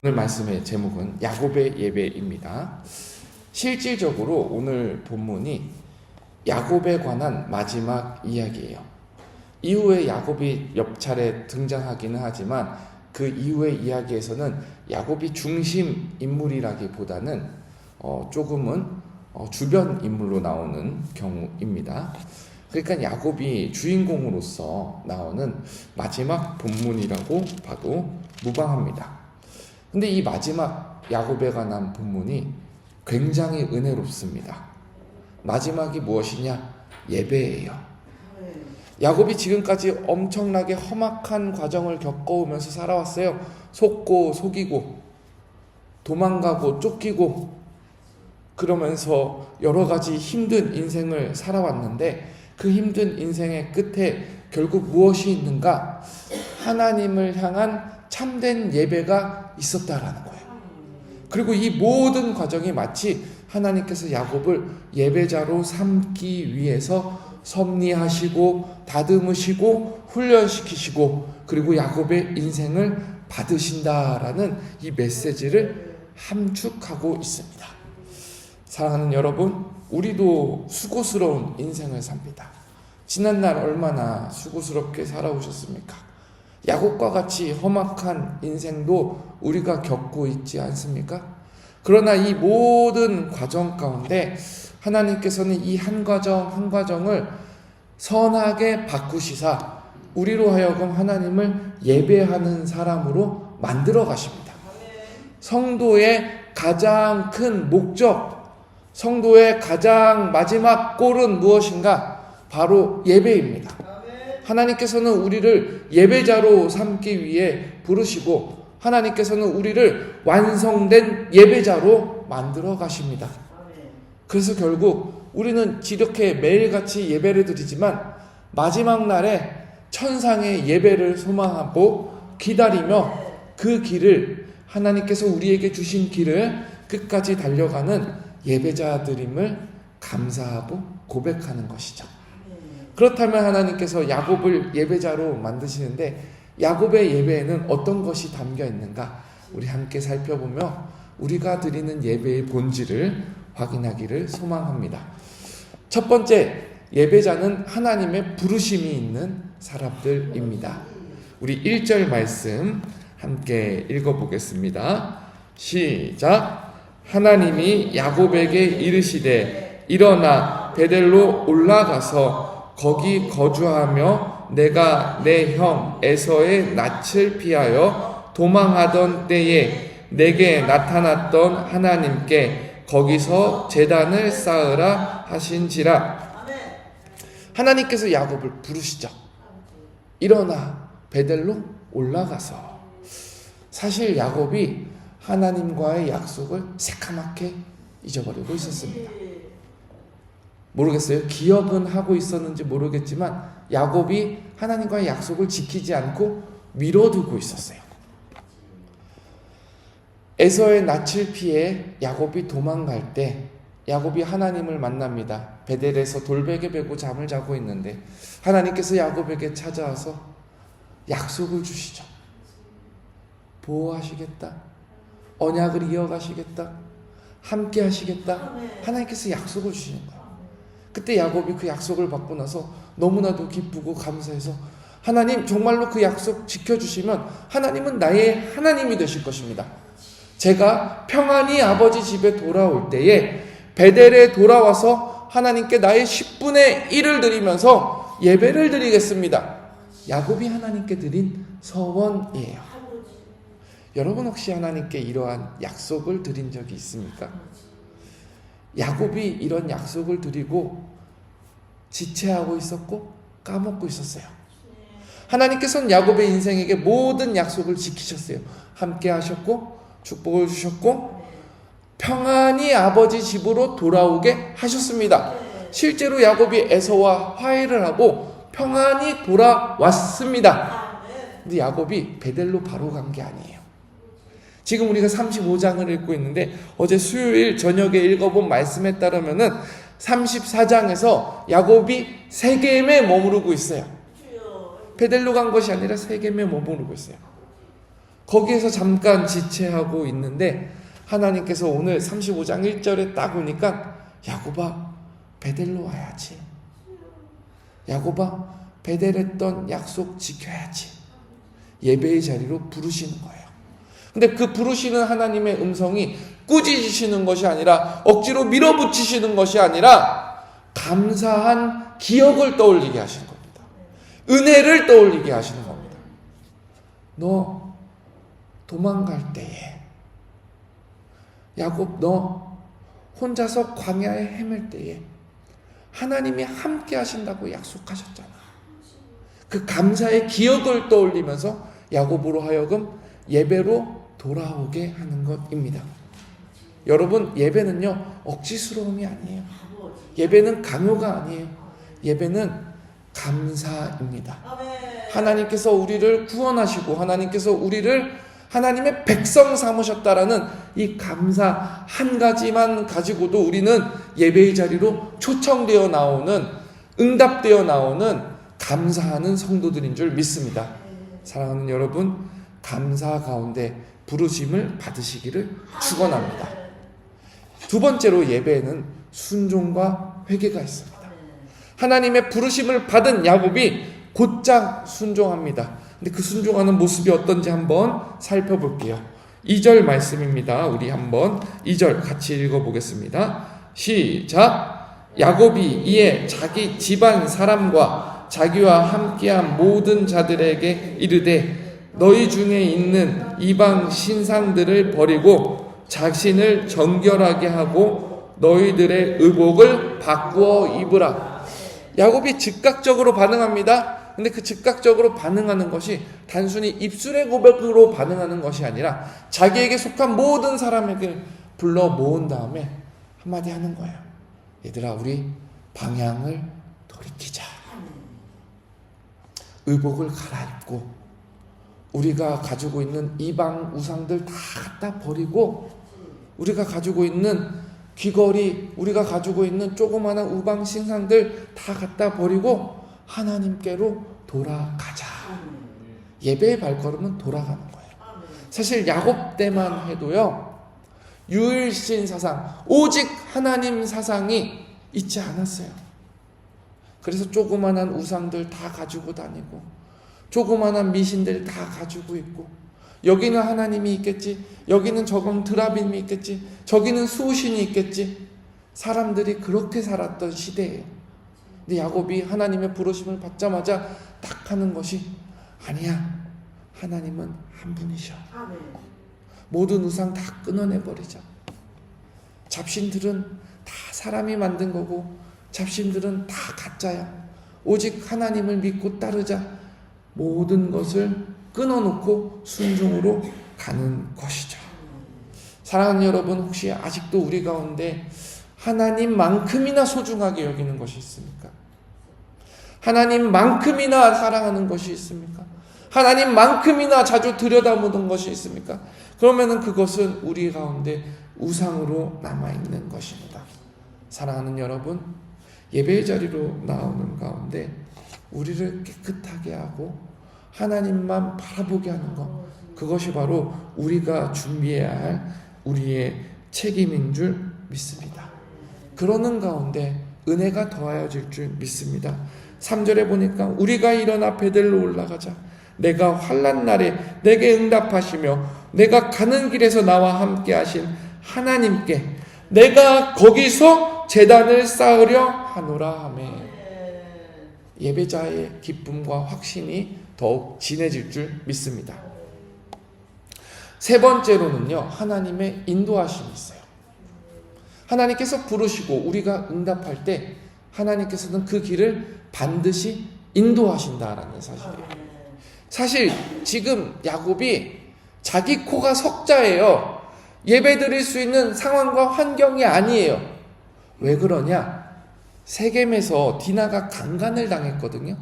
오늘 말씀의 제목은 야곱의 예배입니다. 실질적으로 오늘 본문이 야곱에 관한 마지막 이야기예요. 이후에 야곱이 몇 차례 등장하기는 하지만 그 이후의 이야기에서는 야곱이 중심 인물이라기보다는 조금은 주변 인물로 나오는 경우입니다. 그러니까 야곱이 주인공으로서 나오는 마지막 본문이라고 봐도 무방합니다. 근데 이 마지막 야곱에 관한 본문이 굉장히 은혜롭습니다. 마지막이 무엇이냐? 예배예요. 야곱이 지금까지 엄청나게 험악한 과정을 겪어오면서 살아왔어요. 속고 속이고 도망가고 쫓기고 그러면서 여러 가지 힘든 인생을 살아왔는데 그 힘든 인생의 끝에 결국 무엇이 있는가? 하나님을 향한 참된 예배가 있었다라는 거예요. 그리고 이 모든 과정이 마치 하나님께서 야곱을 예배자로 삼기 위해서 섭리하시고 다듬으시고 훈련시키시고 그리고 야곱의 인생을 받으신다라는 이 메시지를 함축하고 있습니다. 사랑하는 여러분, 우리도 수고스러운 인생을 삽니다. 지난날 얼마나 수고스럽게 살아오셨습니까? 야곱과 같이 험악한 인생도 우리가 겪고 있지 않습니까? 그러나 이 모든 과정 가운데 하나님께서는 이 한 과정 한 과정을 선하게 바꾸시사 우리로 하여금 하나님을 예배하는 사람으로 만들어 가십니다. 성도의 가장 큰 목적, 성도의 가장 마지막 골은 무엇인가? 바로 예배입니다. 하나님께서는 우리를 예배자로 삼기 위해 부르시고 하나님께서는 우리를 완성된 예배자로 만들어 가십니다. 그래서 결국 우리는 이렇게 매일같이 예배를 드리지만 마지막 날에 천상의 예배를 소망하고 기다리며 그 길을 하나님께서 우리에게 주신 길을 끝까지 달려가는 예배자들임을 감사하고 고백하는 것이죠. 그렇다면 하나님께서 야곱을 예배자로 만드시는데 야곱의 예배에는 어떤 것이 담겨 있는가? 우리 함께 살펴보며 우리가 드리는 예배의 본질을 확인하기를 소망합니다. 첫 번째, 예배자는 하나님의 부르심이 있는 사람들입니다. 우리 1절 말씀 함께 읽어보겠습니다. 시작. 하나님이 야곱에게 이르시되 일어나 베델로 올라가서 거기 거주하며 내가 내 형 에서의 낯을 피하여 도망하던 때에 내게 나타났던 하나님께 거기서 제단을 쌓으라 하신지라. 하나님께서 야곱을 부르시죠. 일어나 베델로 올라가서. 사실 야곱이 하나님과의 약속을 새카맣게 잊어버리고 있었습니다. 모르겠어요. 기억은 하고 있었는지 모르겠지만 야곱이 하나님과의 약속을 지키지 않고 미뤄두고 있었어요. 에서의 낯을 피해 야곱이 도망갈 때 야곱이 하나님을 만납니다. 베델에서 돌베개 베고 잠을 자고 있는데 하나님께서 야곱에게 찾아와서 약속을 주시죠. 보호하시겠다. 언약을 이어가시겠다. 함께 하시겠다. 하나님께서 약속을 주시는 거예요. 그때 야곱이 그 약속을 받고 나서 너무나도 기쁘고 감사해서 하나님 정말로 그 약속 지켜주시면 하나님은 나의 하나님이 되실 것입니다. 제가 평안히 아버지 집에 돌아올 때에 베델에 돌아와서 하나님께 나의 10분의 1을 드리면서 예배를 드리겠습니다. 야곱이 하나님께 드린 서원이에요. 여러분 혹시 하나님께 이러한 약속을 드린 적이 있습니까? 야곱이 이런 약속을 드리고 지체하고 있었고 까먹고 있었어요. 하나님께서는 야곱의 인생에게 모든 약속을 지키셨어요. 함께 하셨고 축복을 주셨고 평안히 아버지 집으로 돌아오게 하셨습니다. 실제로 야곱이 에서와 화해를 하고 평안히 돌아왔습니다. 근데 야곱이 베델로 바로 간 게 아니에요. 지금 우리가 35장을 읽고 있는데 어제 수요일 저녁에 읽어본 말씀에 따르면은 34장에서 야곱이 세겜에 머무르고 있어요. 베델로 간 것이 아니라 세겜에 머무르고 있어요. 거기에서 잠깐 지체하고 있는데 하나님께서 오늘 35장 1절에 딱 오니까 야곱아 베델로 와야지. 야곱아 베델했던 약속 지켜야지. 예배의 자리로 부르시는 거예요. 근데 그 부르시는 하나님의 음성이 꾸짖으시는 것이 아니라 억지로 밀어붙이시는 것이 아니라 감사한 기억을 떠올리게 하시는 겁니다. 은혜를 떠올리게 하시는 겁니다. 너 도망갈 때에, 야곱 너 혼자서 광야에 헤맬 때에 하나님이 함께 하신다고 약속하셨잖아. 그 감사의 기억을 떠올리면서 야곱으로 하여금 예배로 돌아오게 하는 것입니다. 여러분, 예배는요 억지스러움이 아니에요. 예배는 강요가 아니에요. 예배는 감사입니다. 하나님께서 우리를 구원하시고 하나님께서 우리를 하나님의 백성 삼으셨다라는 이 감사 한 가지만 가지고도 우리는 예배의 자리로 초청되어 나오는, 응답되어 나오는 감사하는 성도들인 줄 믿습니다. 사랑하는 여러분, 감사 가운데 부르심을 받으시기를 축원합니다. 두 번째로 예배에는 순종과 회개가 있습니다. 하나님의 부르심을 받은 야곱이 곧장 순종합니다. 근데 그 순종하는 모습이 어떤지 한번 살펴볼게요. 2절 말씀입니다. 우리 한번 2절 같이 읽어보겠습니다. 시작. 야곱이 이에 자기 집안 사람과 자기와 함께한 모든 자들에게 이르되 너희 중에 있는 이방 신상들을 버리고 자신을 정결하게 하고 너희들의 의복을 바꾸어 입으라. 야곱이 즉각적으로 반응합니다. 근데 그 즉각적으로 반응하는 것이 단순히 입술의 고백으로 반응하는 것이 아니라 자기에게 속한 모든 사람에게 불러 모은 다음에 한마디 하는 거예요. 얘들아, 우리 방향을 돌이키자. 의복을 갈아입고 우리가 가지고 있는 이방 우상들 다 갖다 버리고 우리가 가지고 있는 귀걸이, 우리가 가지고 있는 조그마한 우방 신상들 다 갖다 버리고 하나님께로 돌아가자. 예배의 발걸음은 돌아가는 거예요. 사실 야곱 때만 해도요, 유일신 사상, 오직 하나님 사상이 있지 않았어요. 그래서 조그마한 우상들 다 가지고 다니고 조그마한 미신들 다 가지고 있고, 여기는 하나님이 있겠지, 여기는 저건 드라빔이 있겠지, 저기는 수신이 있겠지. 사람들이 그렇게 살았던 시대예요. 근데 야곱이 하나님의 부르심을 받자마자 딱 하는 것이, 아니야, 하나님은 한 분이셔. 모든 우상 다 끊어내버리자. 잡신들은 다 사람이 만든 거고 잡신들은 다 가짜야. 오직 하나님을 믿고 따르자. 모든 것을 끊어놓고 순종으로 가는 것이죠. 사랑하는 여러분, 혹시 아직도 우리 가운데 하나님만큼이나 소중하게 여기는 것이 있습니까? 하나님만큼이나 사랑하는 것이 있습니까? 하나님만큼이나 자주 들여다보는 것이 있습니까? 그러면은 그것은 우리 가운데 우상으로 남아있는 것입니다. 사랑하는 여러분, 예배의 자리로 나오는 가운데 우리를 깨끗하게 하고 하나님만 바라보게 하는 것, 그것이 바로 우리가 준비해야 할 우리의 책임인 줄 믿습니다. 그러는 가운데 은혜가 더하여질 줄 믿습니다. 3절에 보니까 우리가 일어나 베델로 올라가자. 내가 환난 날에 내게 응답하시며 내가 가는 길에서 나와 함께 하신 하나님께 내가 거기서 제단을 쌓으려 하노라 하매. 예배자의 기쁨과 확신이 더욱 진해질 줄 믿습니다. 세 번째로는요, 하나님의 인도하심이 있어요. 하나님께서 부르시고 우리가 응답할 때 하나님께서는 그 길을 반드시 인도하신다라는 사실이에요. 사실 지금 야곱이 자기 코가 석자예요. 예배드릴 수 있는 상황과 환경이 아니에요. 왜 그러냐? 세겜에서 디나가 강간을 당했거든요.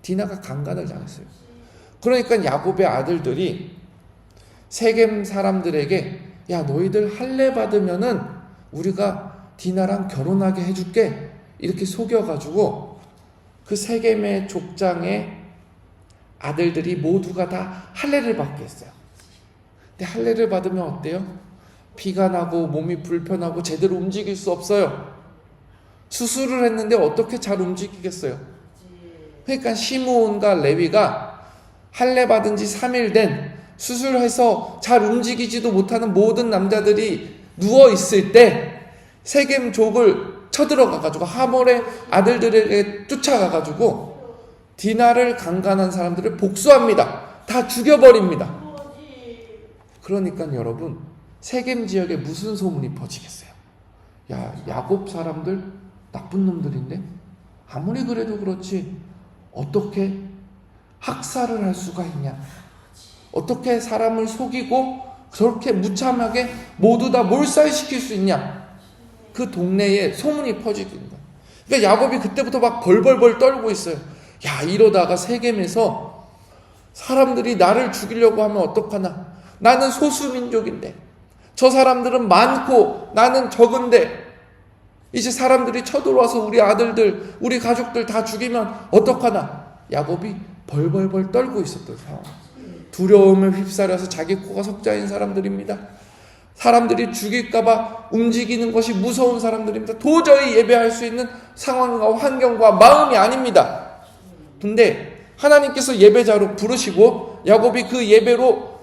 디나가 강간을 당했어요. 그러니까 야곱의 아들들이 세겜 사람들에게, 야, 너희들 할례 받으면은 우리가 디나랑 결혼하게 해줄게, 이렇게 속여가지고 그 세겜의 족장의 아들들이 모두가 다 할례를 받게 했어요. 근데 할례를 받으면 어때요? 피가 나고 몸이 불편하고 제대로 움직일 수 없어요. 수술을 했는데 어떻게 잘 움직이겠어요? 그러니까 시므온과 레위가 할례 받은 지 3일 된 수술해서 잘 움직이지도 못하는 모든 남자들이 누워 있을 때 세겜족을 쳐들어가가지고 하몰의 아들들에게 쫓아가가지고 디나를 강간한 사람들을 복수합니다. 다 죽여버립니다. 그러니까 여러분, 세겜 지역에 무슨 소문이 퍼지겠어요? 야, 야곱 사람들 나쁜 놈들인데 아무리 그래도 그렇지 어떻게 학살을 할 수가 있냐? 어떻게 사람을 속이고 저렇게 무참하게 모두 다 몰살시킬 수 있냐? 그 동네에 소문이 퍼지는 거야. 그러니까 야곱이 그때부터 막 벌벌벌 떨고 있어요. 야, 이러다가 세겜에서 사람들이 나를 죽이려고 하면 어떡하나? 나는 소수민족인데 저 사람들은 많고 나는 적은데 이제 사람들이 쳐들어와서 우리 아들들, 우리 가족들 다 죽이면 어떡하나? 야곱이 벌벌벌 떨고 있었던 상황. 두려움에 휩싸려서 자기 코가 석자인 사람들입니다. 사람들이 죽일까봐 움직이는 것이 무서운 사람들입니다. 도저히 예배할 수 있는 상황과 환경과 마음이 아닙니다. 근데 하나님께서 예배자로 부르시고 야곱이 그 예배로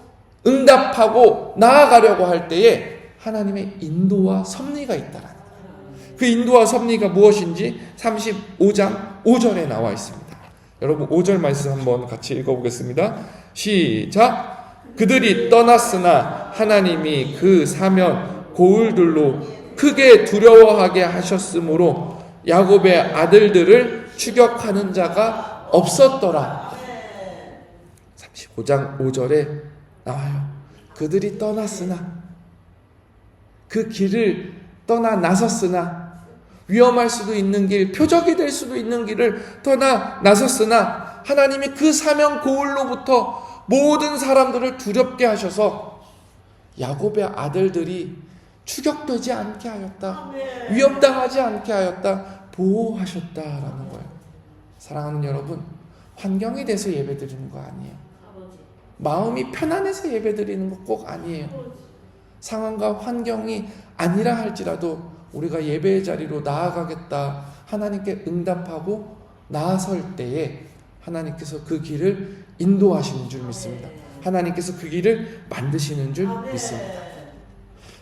응답하고 나아가려고 할 때에 하나님의 인도와 섭리가 있다라는 거예요. 그 인도와 섭리가 무엇인지 35장 5절에 나와 있습니다. 여러분 5절 말씀 한번 같이 읽어보겠습니다. 시작. 그들이 떠났으나 하나님이 그 사면 고울들로 크게 두려워하게 하셨으므로 야곱의 아들들을 추격하는 자가 없었더라. 35장 5절에 나와요. 그들이 떠났으나, 그 길을 떠나 나섰으나, 위험할 수도 있는 길, 표적이 될 수도 있는 길을 떠나 나섰으나 하나님이 그 사명 고울로부터 모든 사람들을 두렵게 하셔서 야곱의 아들들이 추격되지 않게 하였다. 위협당하지 않게 하였다. 보호하셨다라는 거예요. 사랑하는 여러분, 환경이 돼서 예배드리는 거 아니에요. 마음이 편안해서 예배드리는 거 꼭 아니에요. 상황과 환경이 아니라 할지라도 우리가 예배의 자리로 나아가겠다, 하나님께 응답하고 나아설 때에 하나님께서 그 길을 인도하시는 줄 믿습니다. 하나님께서 그 길을 만드시는 줄 믿습니다.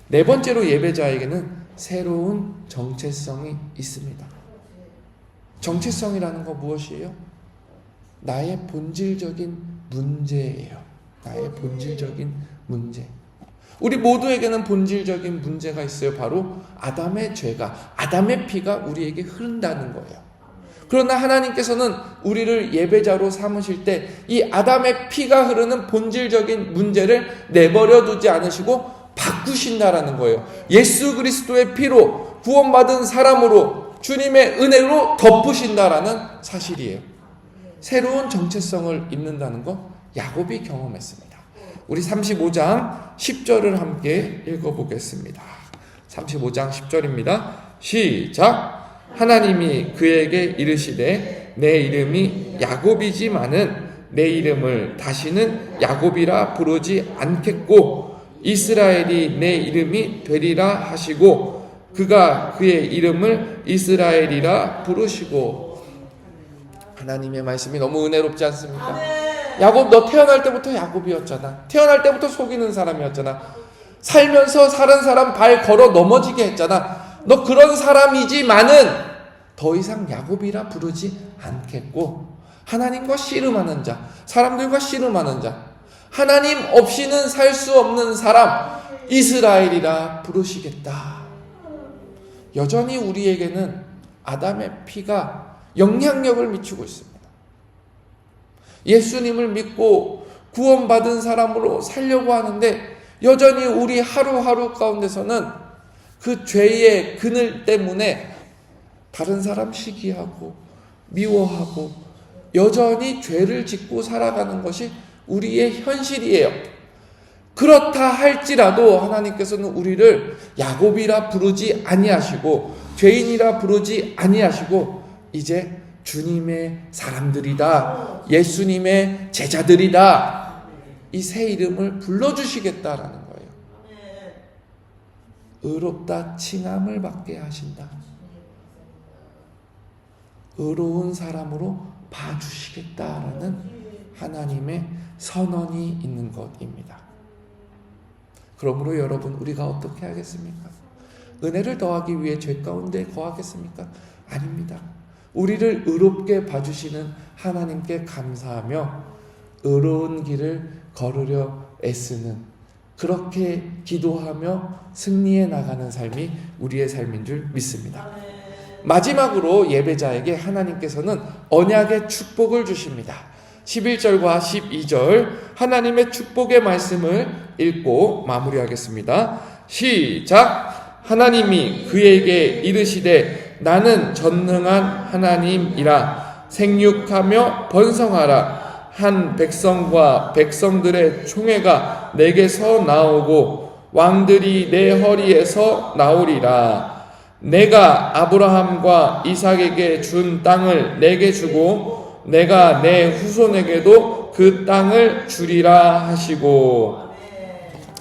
네 번째로 예배자에게는 새로운 정체성이 있습니다. 정체성이라는 거 무엇이에요? 나의 본질적인 문제예요. 나의 본질적인 문제. 우리 모두에게는 본질적인 문제가 있어요. 바로 아담의 죄가, 아담의 피가 우리에게 흐른다는 거예요. 그러나 하나님께서는 우리를 예배자로 삼으실 때 이 아담의 피가 흐르는 본질적인 문제를 내버려 두지 않으시고 바꾸신다라는 거예요. 예수 그리스도의 피로 구원받은 사람으로 주님의 은혜로 덮으신다라는 사실이에요. 새로운 정체성을 입는다는 거 야곱이 경험했습니다. 우리 35장 10절을 함께 읽어보겠습니다. 35장 10절입니다. 시작. 하나님이 그에게 이르시되 내 이름이 야곱이지만은 내 이름을 다시는 야곱이라 부르지 않겠고 이스라엘이 내 이름이 되리라 하시고 그가 그의 이름을 이스라엘이라 부르시고. 하나님의 말씀이 너무 은혜롭지 않습니까? 야곱, 너 태어날 때부터 야곱이었잖아. 태어날 때부터 속이는 사람이었잖아. 살면서 사는 사람 발 걸어 넘어지게 했잖아. 너 그런 사람이지만은 더 이상 야곱이라 부르지 않겠고 하나님과 씨름하는 자, 사람들과 씨름하는 자, 하나님 없이는 살 수 없는 사람 이스라엘이라 부르시겠다. 여전히 우리에게는 아담의 피가 영향력을 미치고 있습니다. 예수님을 믿고 구원받은 사람으로 살려고 하는데 여전히 우리 하루하루 가운데서는 그 죄의 그늘 때문에 다른 사람 시기하고 미워하고 여전히 죄를 짓고 살아가는 것이 우리의 현실이에요. 그렇다 할지라도 하나님께서는 우리를 야곱이라 부르지 아니하시고 죄인이라 부르지 아니하시고 이제 주님의 사람들이다, 예수님의 제자들이다, 이 새 이름을 불러주시겠다라는 거예요. 의롭다 칭함을 받게 하신다. 의로운 사람으로 봐주시겠다라는 하나님의 선언이 있는 것입니다. 그러므로 여러분, 우리가 어떻게 하겠습니까? 은혜를 더하기 위해 죄 가운데 거하겠습니까? 아닙니다. 우리를 의롭게 봐주시는 하나님께 감사하며 의로운 길을 걸으려 애쓰는, 그렇게 기도하며 승리해 나가는 삶이 우리의 삶인 줄 믿습니다. 마지막으로 예배자에게 하나님께서는 언약의 축복을 주십니다. 11절과 12절 하나님의 축복의 말씀을 읽고 마무리하겠습니다. 시작! 하나님이 그에게 이르시되 나는 전능한 하나님이라. 생육하며 번성하라. 한 백성과 백성들의 총회가 내게서 나오고 왕들이 내 허리에서 나오리라. 내가 아브라함과 이삭에게 준 땅을 내게 주고 내가 내 후손에게도 그 땅을 주리라 하시고.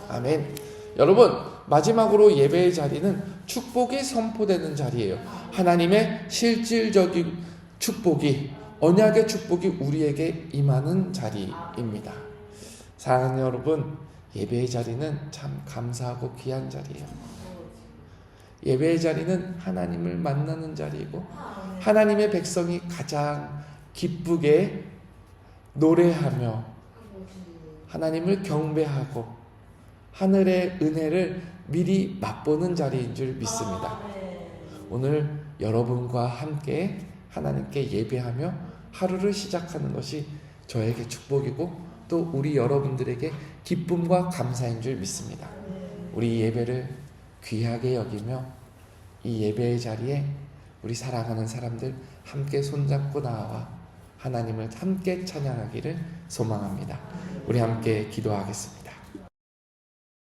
아멘. 여러분, 마지막으로 예배의 자리는 축복이 선포되는 자리예요. 하나님의 실질적인 축복이, 언약의 축복이 우리에게 임하는 자리입니다. 사랑하는 여러분, 예배의 자리는 참 감사하고 귀한 자리예요. 예배의 자리는 하나님을 만나는 자리이고, 하나님의 백성이 가장 기쁘게 노래하며 하나님을 경배하고 하늘의 은혜를 미리 맛보는 자리인 줄 믿습니다. 오늘 여러분과 함께 하나님께 예배하며 하루를 시작하는 것이 저에게 축복이고 또 우리 여러분들에게 기쁨과 감사인 줄 믿습니다. 우리 예배를 귀하게 여기며 이 예배의 자리에 우리 사랑하는 사람들 함께 손잡고 나와 하나님을 함께 찬양하기를 소망합니다. 우리 함께 기도하겠습니다.